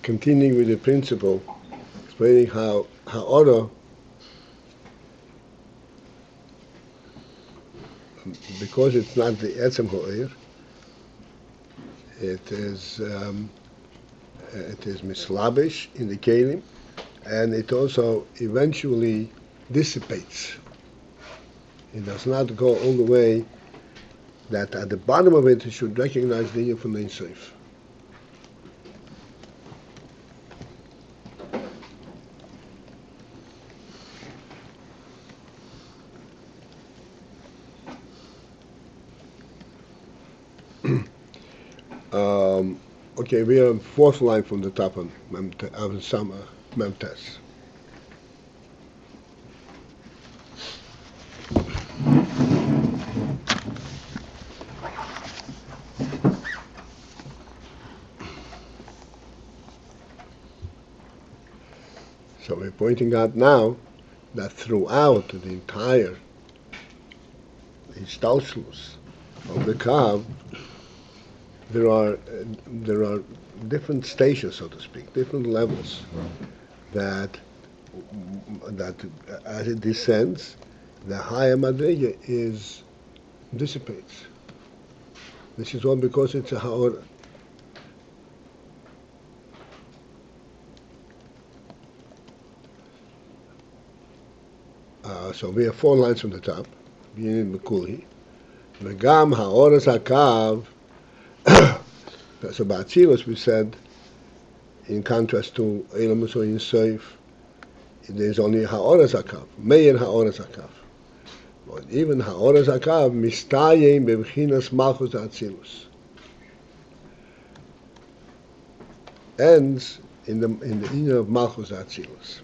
Continuing with the principle, explaining how ha-arah, because it's not the etzem ha'ir, it is mislabish in the kelim, and it also eventually dissipates. It does not go all the way that at the bottom of it should recognize the Yin from the Ein Sof. Okay, we are fourth line from the top of Memtes. So we're pointing out now that throughout the entire Histalshlus of the Kav, there are different stages, so to speak, different levels that as it descends, the higher madrega is dissipates. This is all because it's a ha-arah. So we have 4 lines from the top, beginning with kulhi. V'gam ha-arah zakav. So Ba'atzilus we said, in contrast to Eilam Uso Ein Sof, there's only ha-arah zakav, meir ha-arah zakav. But even ha-arah zakav mistayim bebchinas malchus Atzilus, ends in the inner of malchus Atzilus.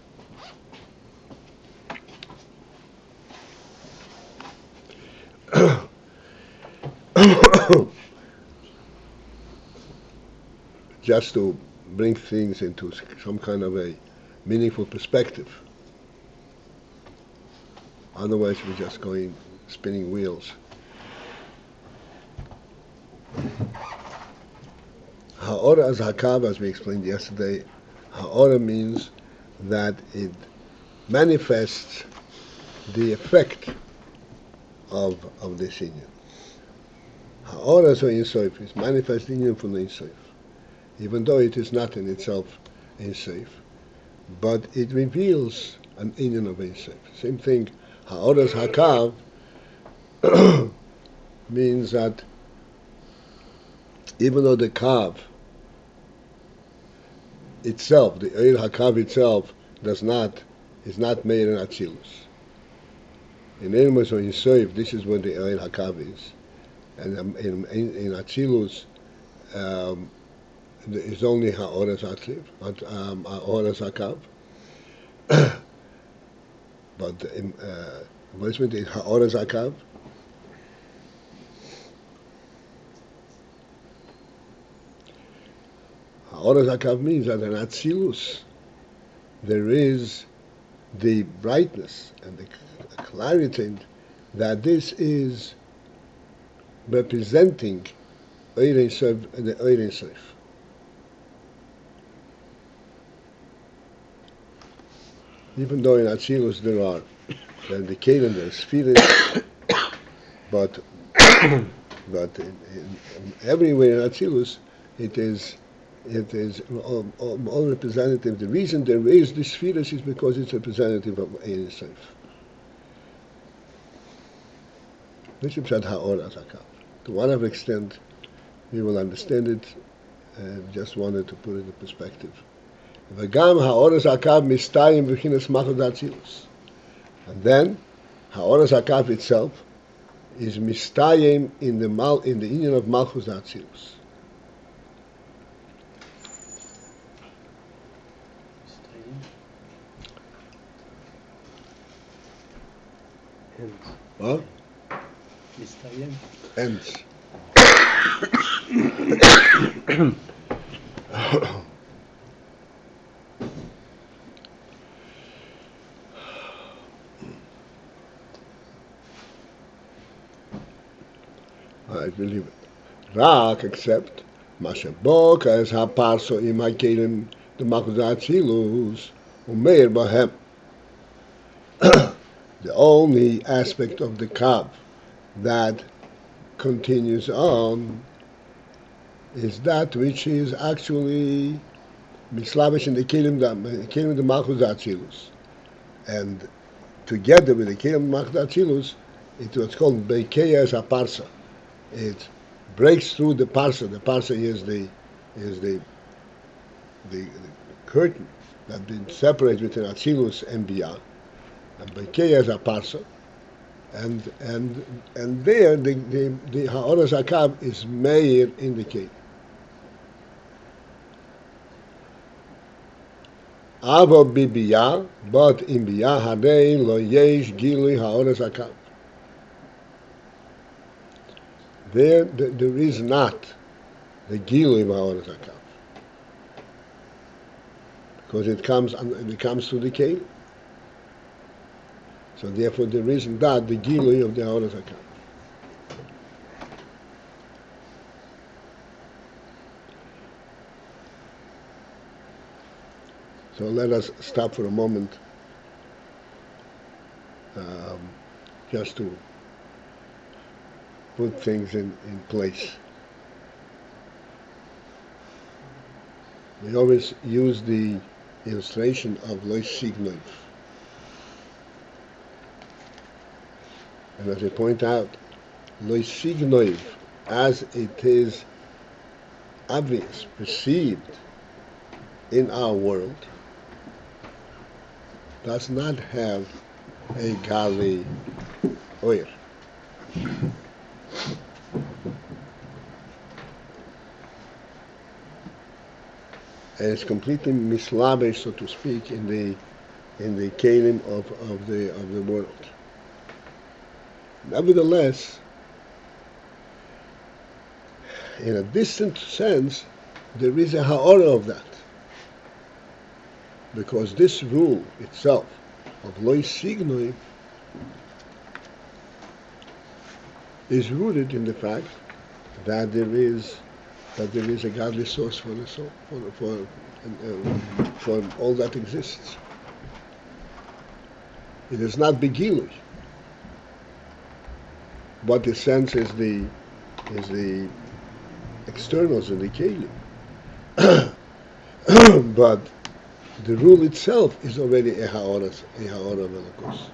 Just to bring things into some kind of a meaningful perspective. Otherwise we're just going spinning wheels. Ha-arah as hakav, as we explained yesterday, ha-arah means that it manifests the effect of this Inyan. Ha-arah so Ein Sof is manifest Inyan from the Ein Sof, even though it is not in itself Ein Sof, but it reveals an Inyan of Ein Sof. Same thing, ha-arah hakav means that even though the kav itself, the oil hakav itself, is not made in Atzilus. In Eilam or Ein Sof, this is what the oil hakav is, and in Atzilus, there is only ha-arah hakav. But what is it? Ha-arah hakav. Ha-arah hakav means that in Atzilus there is the brightness and the clarity that this is representing Ein Sof and the Ein Sof. Even though in Atzilus there are the Kelim, there is Sfiris, but everywhere in Atzilus it is all representative. The reason there is this Sfiris is because it's representative of Ein Sof. This is ha-arah hakav. To whatever extent we will understand it, just wanted to put it in perspective. V'gam ha-arah hakav mistayim v'chinas malchus atzilus. And then ha-arah hakav itself is mistayim in the union of malchus atzilus. What? Ends. I believe it. Rak, except Mashabok as ha-parso im ha-kelim the malchus atzilus umeir bahem. The only aspect of the kav that continues on is that which is actually mislavish in the kelim the malchus atzilus, and together with the kelim malchus atzilus, it was called beikeya as a parsa. It breaks through the parsa. The parsa is the curtain that been separated between atzilus and biyah, and beikeya as a parsa. And there the ha-arah hakav is meir in the cave. Avo bibiyah, but in biyah harei lo yesh gilui ha-arah hakav. There is not the gilui ha-arah hakav, because it comes through the cave. So therefore there isn't that the gilui of the ha-arah hakav. So let us stop for a moment, just to put things in place. We always use the illustration of lo signoiv. And as I point out, lo signoiv, as it is obvious, perceived in our world, does not have a gali oir. And it's completely mislabesh, so to speak, in the kelim of the world. Nevertheless, in a distant sense, there is a ha-arah of that. Because this rule itself of lo signoi is rooted in the fact that there is a godly source for the soul, for all that exists. It is not begilui. What the sense is the externals of the kelim. But the rule itself is already a ha-arah velokos.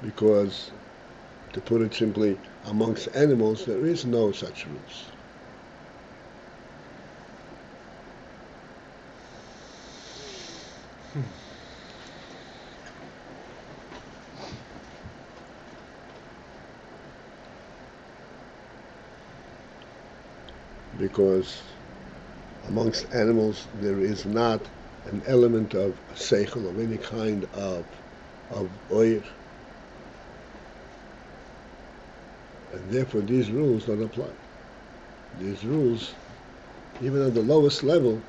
Because, to put it simply, amongst animals there is no such rules. Because amongst animals there is not an element of seichel, of any kind of oir. And therefore these rules don't apply. These rules, even at the lowest level,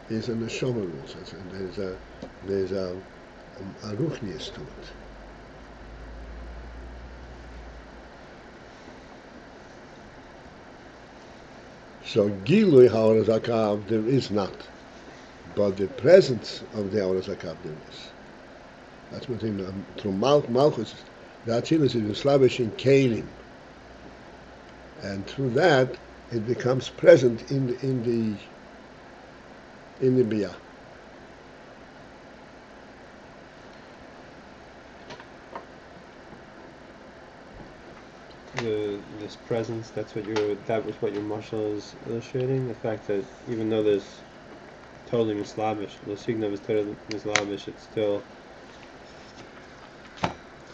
is a neshama rules. And there's a ruchnius to it. So gilui ha-arah hakav there is not, but the presence of the ha-arah hakav there is. That's what through malchus, the atzilus is mislabesh in kelim, and through that it becomes present in the biyah. The this presence, that was what your marshal is illustrating. The fact that even though there's totally mislavish, the signav is totally mislavish, it's still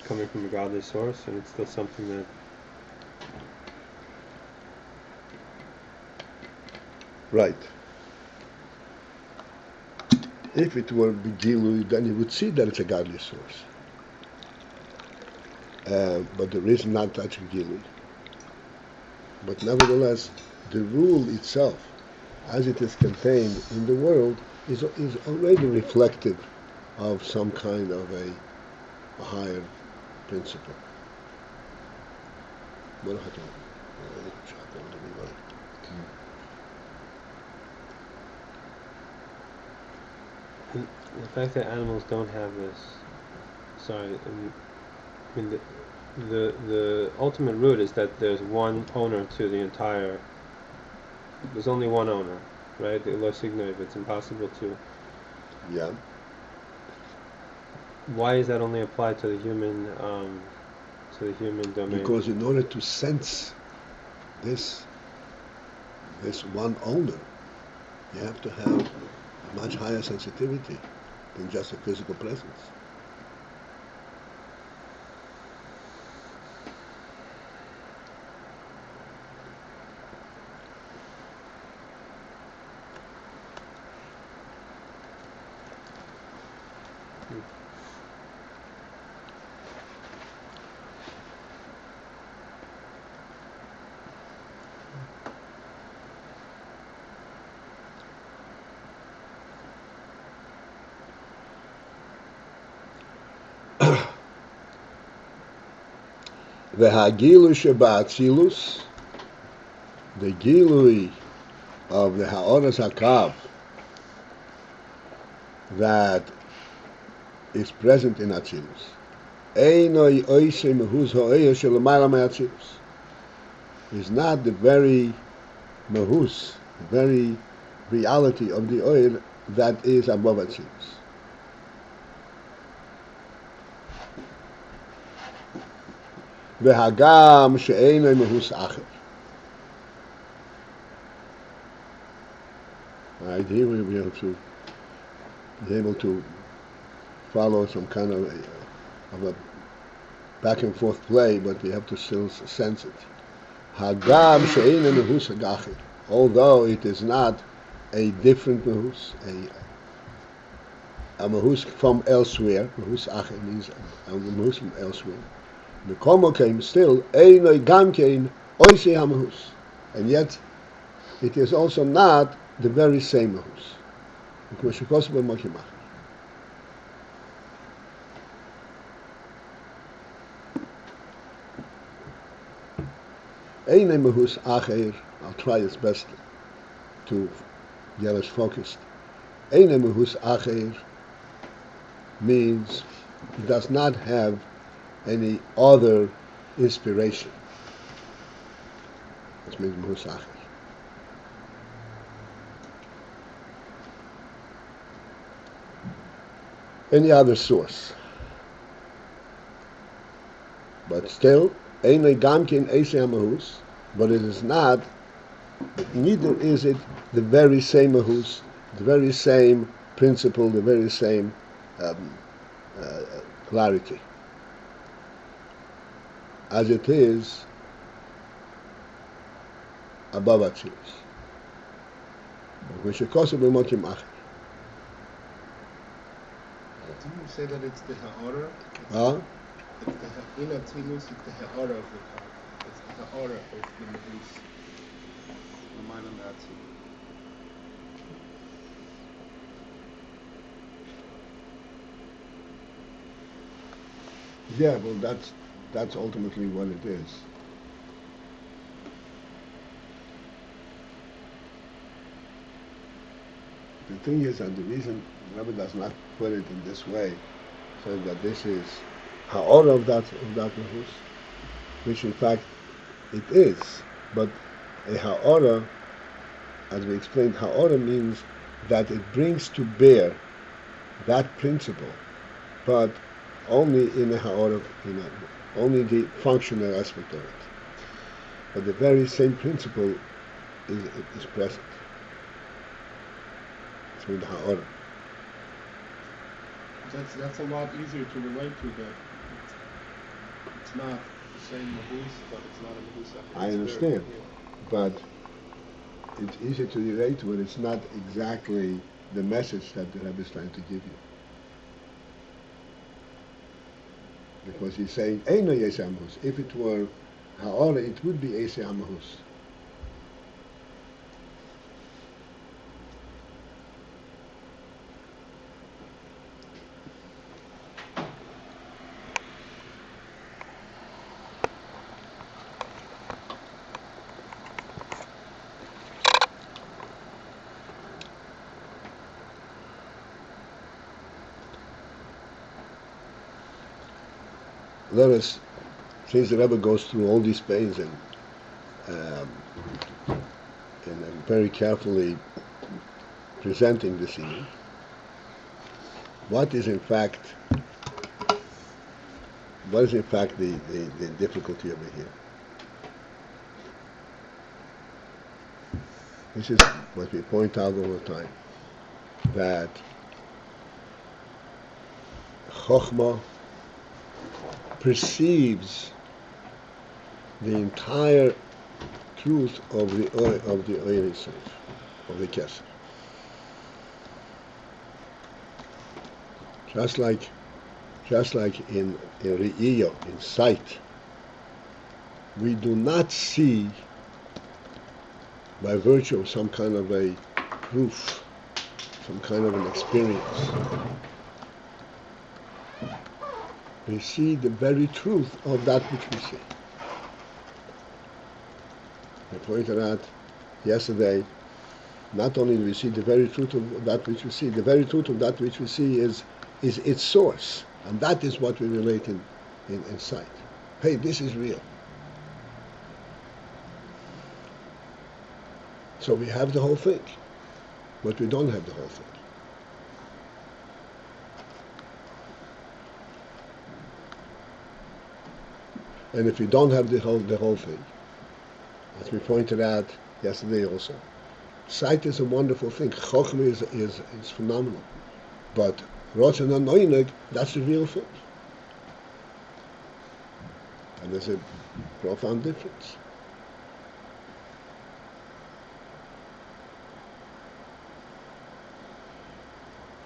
coming from a godly source, and it's still something that. Right. If it were Gilui, then you would see that it's a godly source. But there is not such a Gilui. But nevertheless, the rule itself, as it is contained in the world, is already reflective of some kind of a higher principle. The fact that animals don't have this, the ultimate root is that there's one owner to the entire. There's only one owner, right? The lo signav, it's impossible to. Yeah. Why is that only applied to the human domain? Because in order to sense this one owner, you have to have a much higher sensitivity than just a physical presence. V'hagilui sheba'atzilus, the gilui of the ha-arah hakav that is present in Atzilus, einoi oisei mehuz ha'oyer shelamayla me'atzilus, is not the very mehus, the very reality of the oil that is above Atzilus. והגם שאינו מהוס אחר. Right, here we'll be able to follow some kind of a back and forth play, but we have to still sense it. Hagam she'eino mehus hagacher, although it is not a different mehus, a mehus from elsewhere. Mehus acher means a mehus from elsewhere. The Komo came still, Einoi Gamkein Oisei HaMahus. And yet, it is also not the very same Mahus. Because Shekos B'Mokimach. Einoi Mahus Acher, I'll try its best to get us focused. Einoi Mahus Acher means it does not have any other inspiration. This means Mahus Acher. Any other source. But still, Einoi Gamkin Eisei HaMahus, but it is not, neither is it the very same Mahus, the very same principle, the very same clarity, as it is above Atzilus. Which is possible Mokim Acher. Didn't you say that it's the ha-arah? Huh? In Atzilus, it's the ha-arah of the Kav. It's the ha-arah of the Mahus. The mind on the Atzilus. Yeah, well, that's ultimately what it is. The thing is, and the reason Rabbi does not put it in this way, says that this is ha-arah of that mahus, which in fact it is, but a ha-arah, as we explained, ha-arah means that it brings to bear that principle, but only in a ha-arah, only the functional aspect of it. but the very same principle is present. It's with the ha-arah. That's a lot easier to relate to. That it's not the same mahus, but it's not a mahus. I understand, but it's easier to relate to it. It's not exactly the message that the Rebbe is trying to give you. Because he's saying, Eino Yesei HaMahus. If it were ha-arah, it would be Yesei HaMahus. Let us, since the Rebbe goes through all these pains and very carefully presenting this Ayin, what is in fact the difficulty over here? This is what we point out all the time, that Chochmah perceives the entire truth of the Ayin itself, of the Kesser. Just like in Re'iyah, in sight, we do not see by virtue of some kind of a proof, some kind of an experience. We see the very truth of that which we see. I pointed out yesterday, not only do we see the very truth of that which we see, the very truth of that which we see is its source, and that is what we relate in sight. Hey, this is real. So we have the whole thing, but we don't have the whole thing. And if we don't have the whole thing, as we pointed out yesterday also, sight is a wonderful thing. Chochmah is phenomenal, but ratzon and oneg, that's the real thing, and there's a profound difference.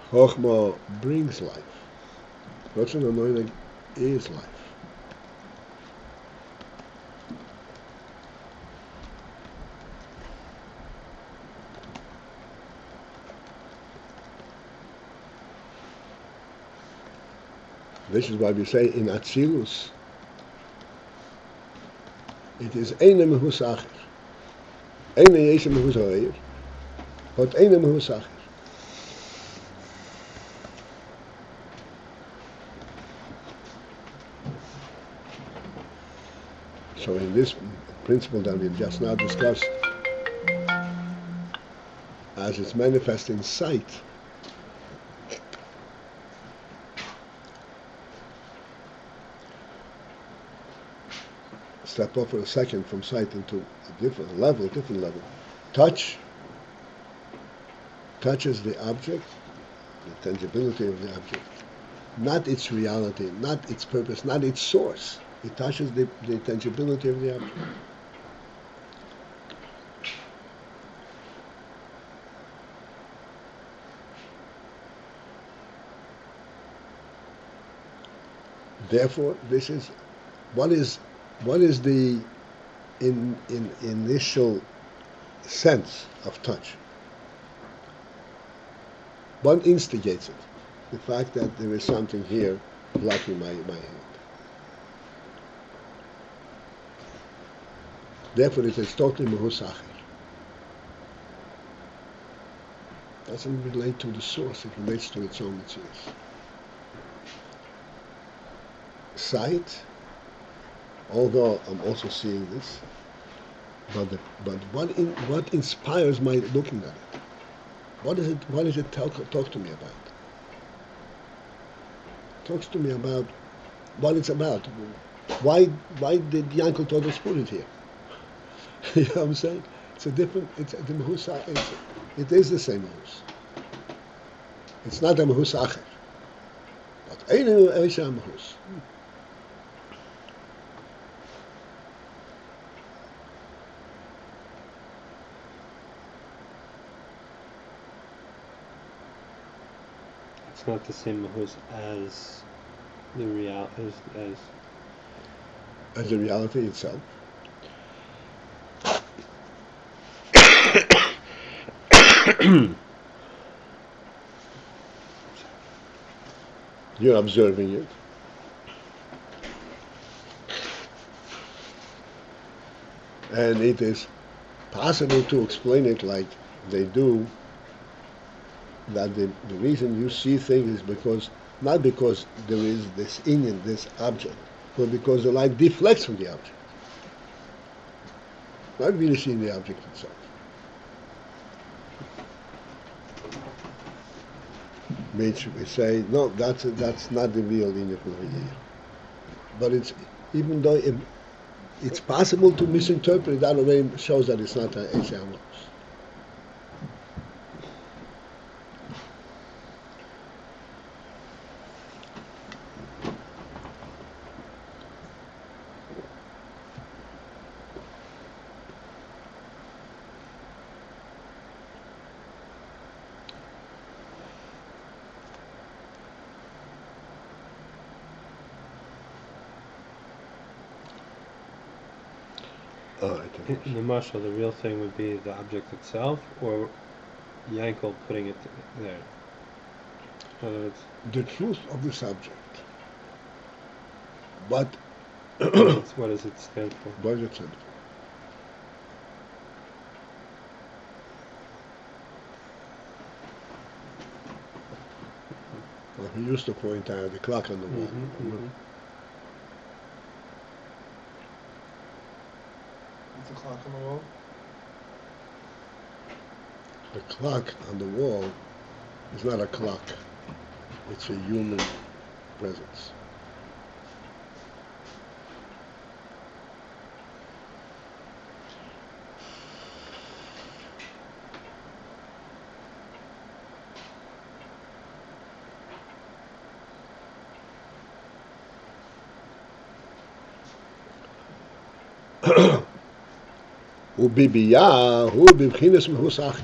Chochmah brings life. Ratzon and oneg is life. This is why we say in Atzilus, it is Eine Mehus Acher. Eine Yesei Mehus Ha'arah, but Eine Mehus Acher. So in this principle that we've just now discussed, as it's manifest in sight, step off for a second from sight into a different level. Touch touches the object, the tangibility of the object, not its reality, not its purpose, not its source. It touches the tangibility of the object. Therefore, this is what is the initial sense of touch? What instigates it? The fact that there is something here blocking my hand. Therefore, it is totally mehus acher. Doesn't relate to the source; it relates to its own source. Sight, although I'm also seeing this, but what inspires my looking at it? What does it talk to me about? Talks to me about what it's about. Why did Yankel Todos put it here? You know what I'm saying? It's a different. It is the same mahus. It's not a mahus acher. But Einu Eisha mahus. It's not the same mahus as the real As the reality itself. You're observing it. And it is possible to explain it like they do, that the reason you see things is because, not because there is this inyan, this object, but because the light deflects from the object. Not really seeing the object itself. Which we say, no, that's not the real inyan over here. But it's, even though it's possible to misinterpret that way, shows that it's not an Eitzei. In the mashal, the real thing would be the object itself, or Yankel putting it there. In other words, The truth of the subject. But what does it stand for? what does it stand for? Well, he used to point out the clock on the wall. It's a clock on the wall. The clock on the wall is not a clock. It's a human presence. Ubibiyah, hu bibchinas mehus acher.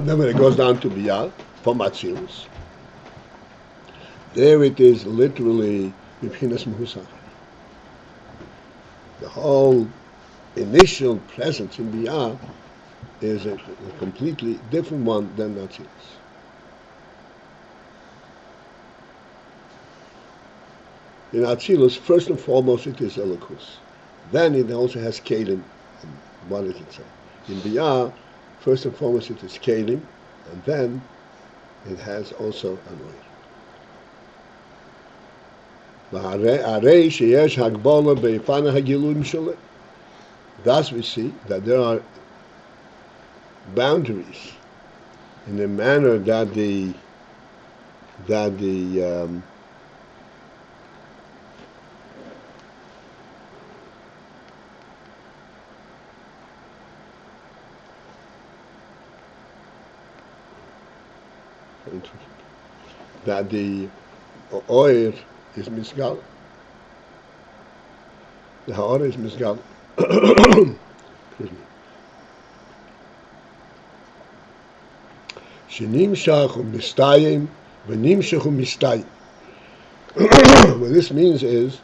Then when it goes down to biyah, from Atzilus, there it is literally bibchinas mehus acher. The whole initial presence in biyah is a completely different one than Atzilus. In Atzilus, first and foremost, it is Elokus. Then it also has Kalim. What does it say? In Biyah, first and foremost, it is Kalim, and then it has also Anoir. Thus we see that there are boundaries in the manner that the oil is misgal. The ha-arah is misgal. Excuse me. Shenimshach umistayim v'nimshach umistayim. What this means is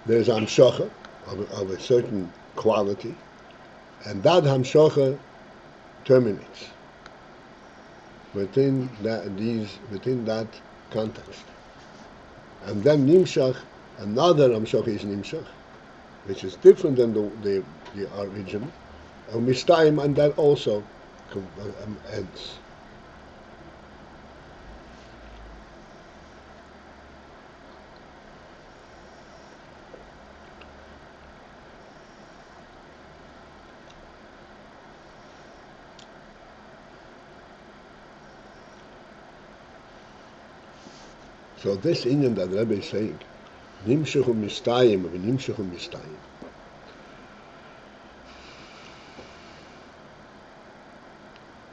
there's hamshacha of a certain quality, and that hamshacha terminates within that context. And then nimshach, another hamshach is nimshach, which is different than the original. And mistayim, and that also ends. So this inyan that Rebbe is saying, nimshechu mistayim, nimshechu mistayim,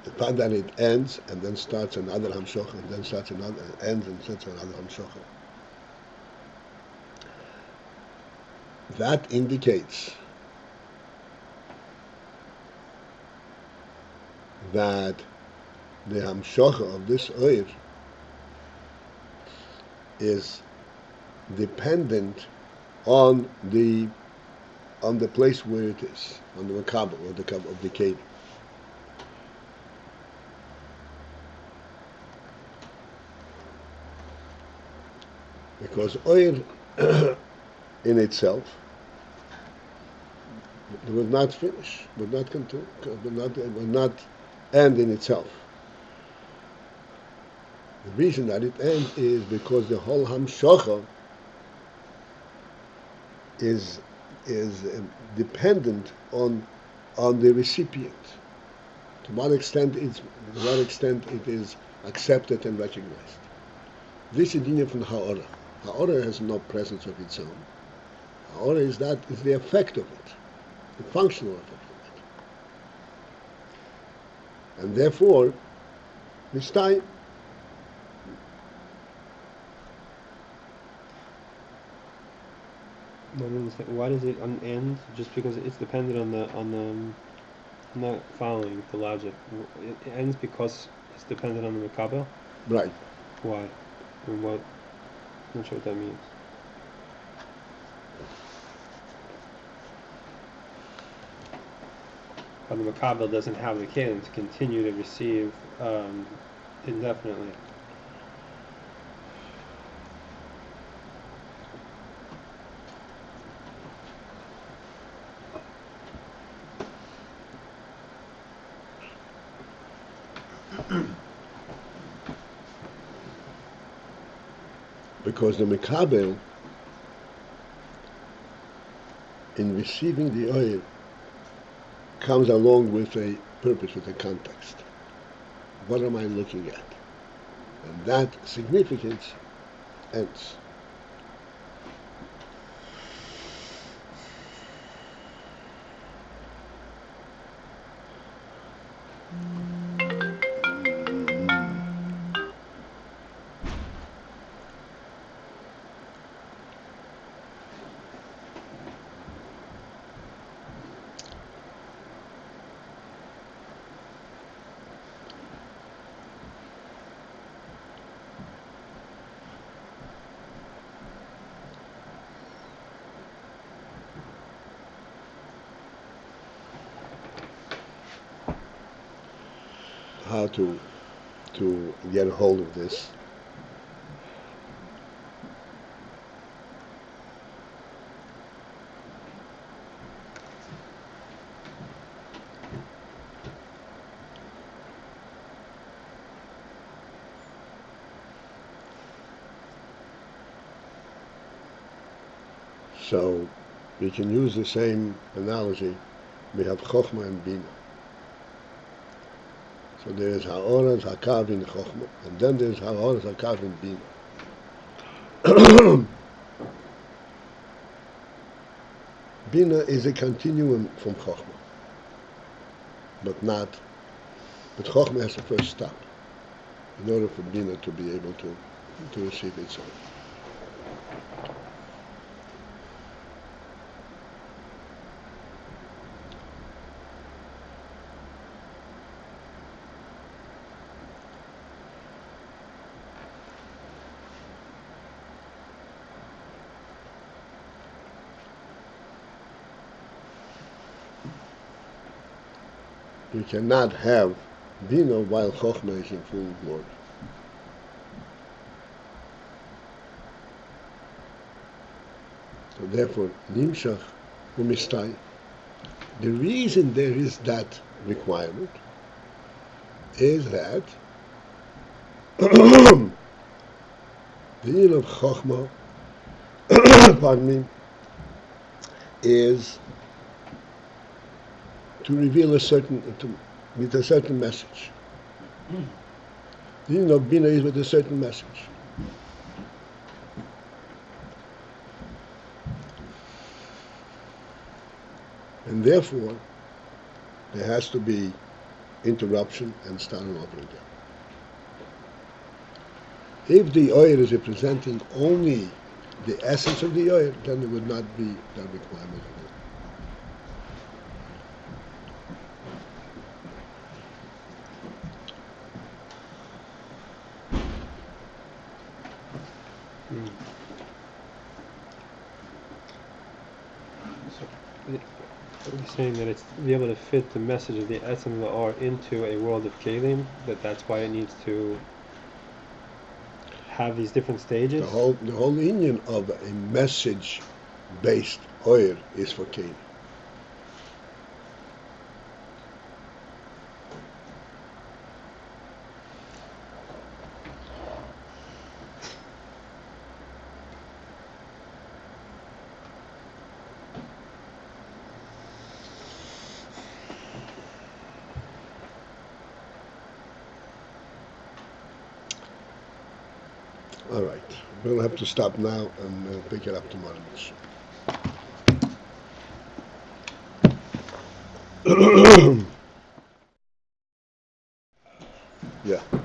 The fact that it ends and then starts another hamshocha, and then starts another, ends and starts another hamshocha. That indicates that the hamshocha of this oir is dependent on the place where it is, on the makabel or the of the cave. Because oil in itself would not finish, would not end in itself. The reason that it ends is because the whole hamshocha is dependent on the recipient. To what extent it is accepted and recognized. This is the from ha-arah. Ha-arah has no presence of its own. Ha-arah is the effect of it, the functional effect of it. And therefore, this time, I don't understand. Why does it end? Just because it's dependent on the I'm not following the logic. It ends because it's dependent on the makabel? right. Why? And what? I'm not sure what that means. But the makabel doesn't have the canon to continue to receive indefinitely. Because the makabel, in receiving the oil, comes along with a purpose, with a context. What am I looking at? And that significance ends. How to get a hold of this. So we can use the same analogy. We have Chochmah and Bina. So there is ha-arah, hakav in Chochmah, and then there is ha-arah, hakav in Bina. Bina is a continuum from Chochmah, but Chochmah has a first stop in order for Bina to be able to receive its own. You cannot have Bina while Chochmah is in full glory. So therefore, Nimshach u'mistai. The reason there is that requirement is that the Yin of Chochmah, pardon me, is to reveal with a certain message. The Yin of Bina is with a certain message. And therefore, there has to be interruption and starting over again. If the oil is representing only the essence of the oil, then there would not be that requirement. Are you saying that it's to be able to fit the message of the essence of the or into a world of kelim? That's why it needs to have these different stages? The whole union of a message-based oil is for kelim. All right, we'll have to stop now and pick it up tomorrow. Yeah.